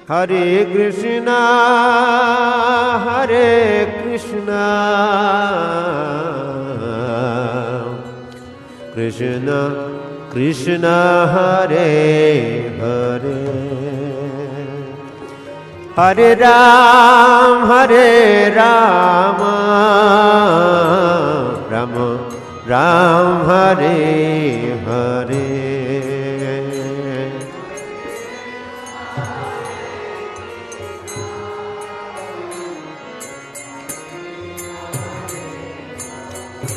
Hare Krishna, Hare Krishna, Krishna Krishna, Hare Hare, Hare Ram, Hare Rama, Rama Ram, Hare Hare.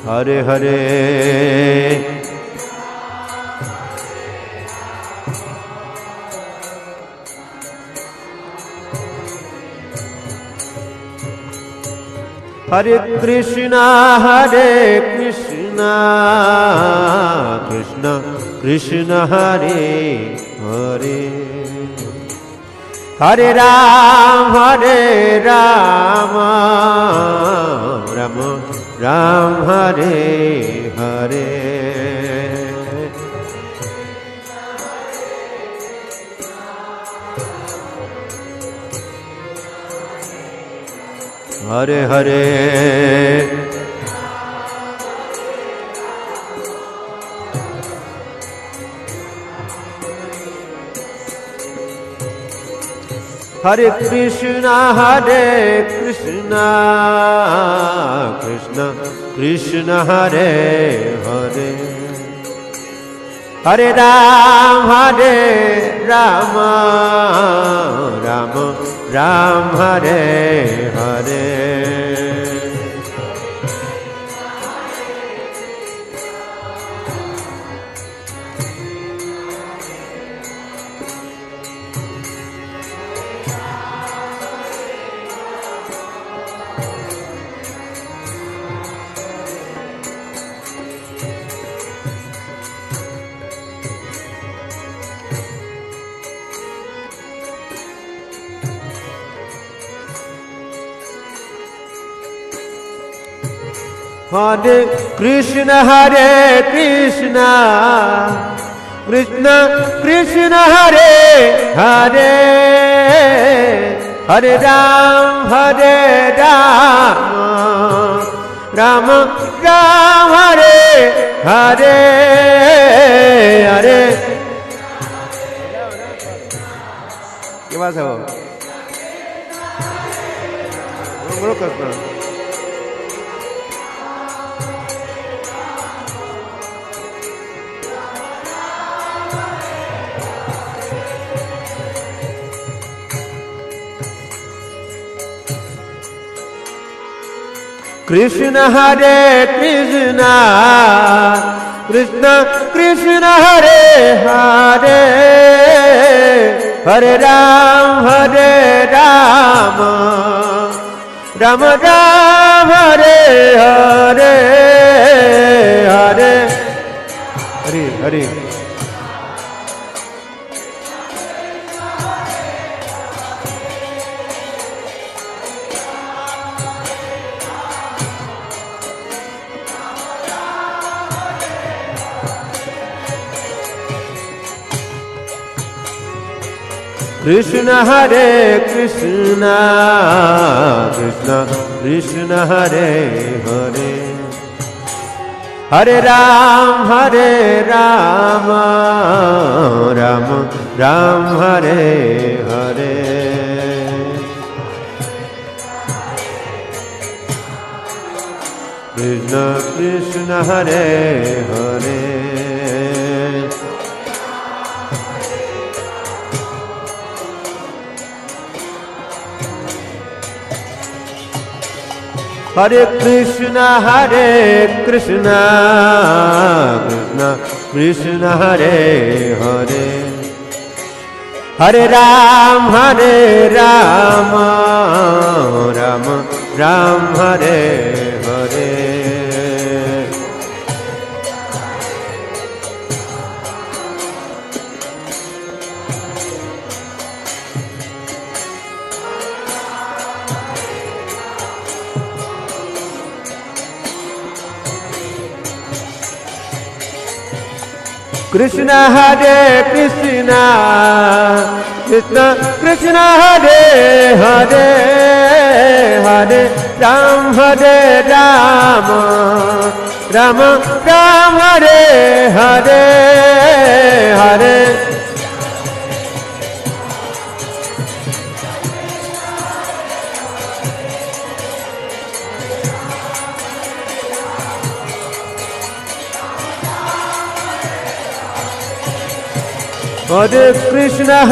Hare Hare, Hare Krishna, Hare Krishna, Krishna Krishna, Hare Hare, Hare Ram, Hare Rama, Rama Ram, Hare Hare. Hare Hare, Hare Krishna, Hare Krishna, Krishna Krishna, Hare Hare, Hare Ram, Hare Rama, Rama Ram, Hare Hare. Hare Krishna, Hare Krishna, Krishna Krishna, Hare Hare, Hare Ram, Hare Rama, Rama Ram, Hare Hare, Hare. ¿Qué pasa vos? No me lo casas. Krishna, Hare Krishna, Krishna Krishna, Hare Hare, Hare Ram, Hare Rama, Rama Ram, Hare Hare, Hare Hare Hare. Krishna, Hare Krishna, Krishna Krishna, Hare Hare, Hare Ram, Hare Rama, Rama Ram, Hare Hare. Krishna Krishna, Hare Hare, Hare Krishna, Hare Krishna, Krishna Krishna, Hare Hare, Hare Ram, Hare Rama, Rama Ram, Hare Hare. Krishna Hare Krishna Krishna Krishna Hare Hare Hare Ram Hare Rama Rama Ram Hare Hare Hare Hare Krishna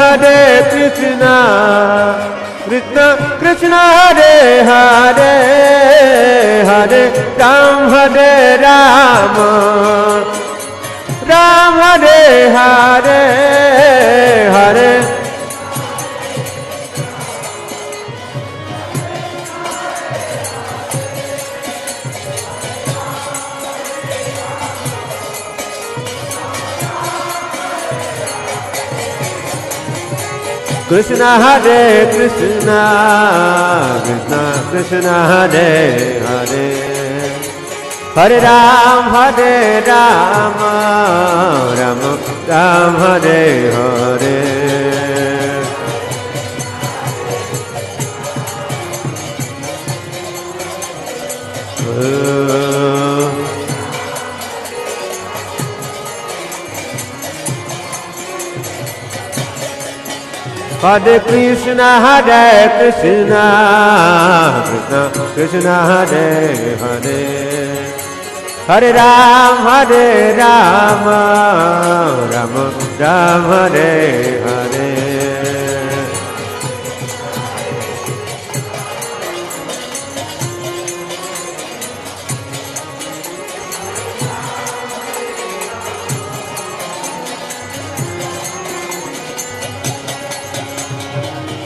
Krishna Krishna Hare Hare Hare Ram Hare Rama Ram Hare Hare Hare Krishna Hare Krishna Krishna Krishna Hare Hare Hare Ram Ram Ram Hare Hare Hare Krishna Krishna Krishna Hare Hare Hare Ram Ram Ram Hare Hare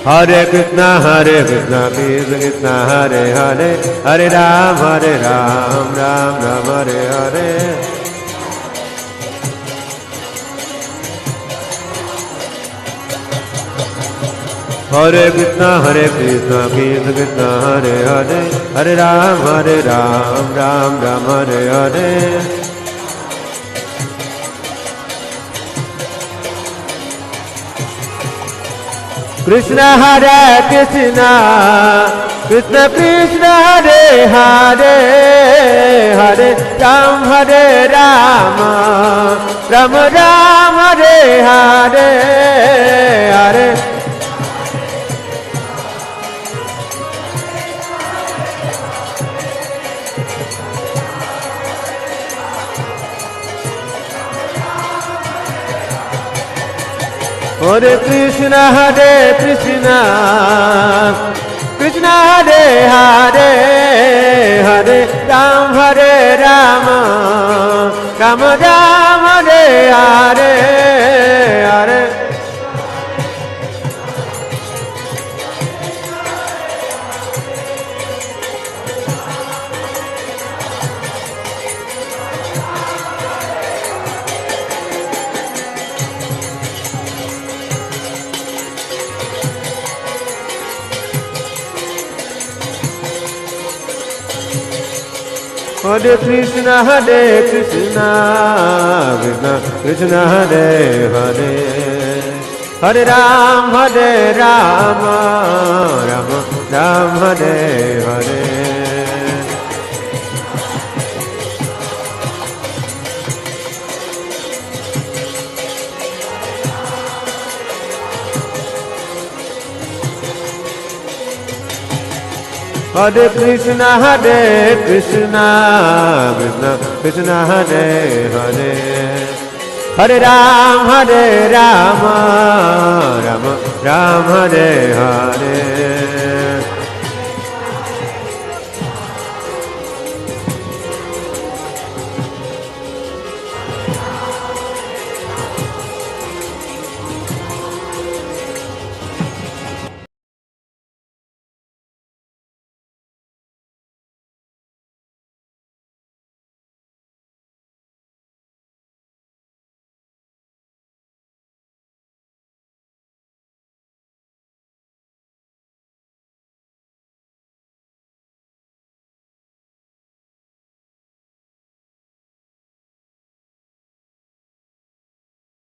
Hare Krishna Krishna Krishna Hare Hare Hare Ram Ram Ram Hare Hare Hare Krishna Krishna Krishna Hare Hare Hare Ram Ram Ram Hare Hare Krishna Krishna Krishna Krishna Hare Hare Hare Ram Rama Ram Ram Hare Hare Hare Hare Krishna Krishna Krishna Hare Hare Hare Ram Rama Ram Ram Hare Hare Hare Hare Krishna Krishna Krishna Hare Hare Hare Ram Ram Ram Hare Hare Hare Krishna Krishna Krishna Hare Hare Hare Ram Ram Ram Hare Hare